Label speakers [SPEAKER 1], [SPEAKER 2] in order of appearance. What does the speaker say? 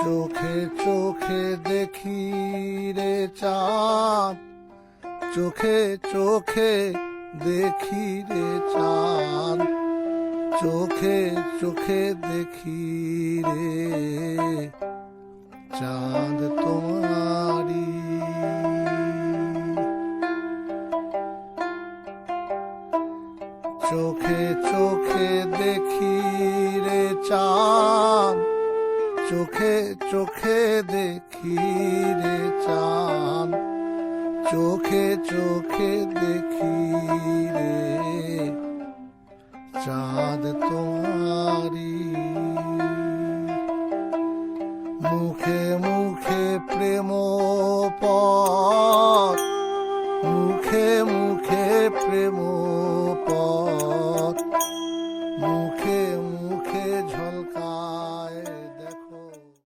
[SPEAKER 1] চোখে চোখে দেখি রে চাঁদ, চোখে চোখে দেখি রে চাঁদ, চোখে চোখে দেখি রে চাঁদ তোমারি। চোখে চোখে দেখি রে চাঁদ, চোখে চোখে দেখি রে চাঁদ, চোখে চোখে দেখি রে চাঁদ তোমারি। মুখে মুখে প্রেম পথ, মুখে মুখে প্রেম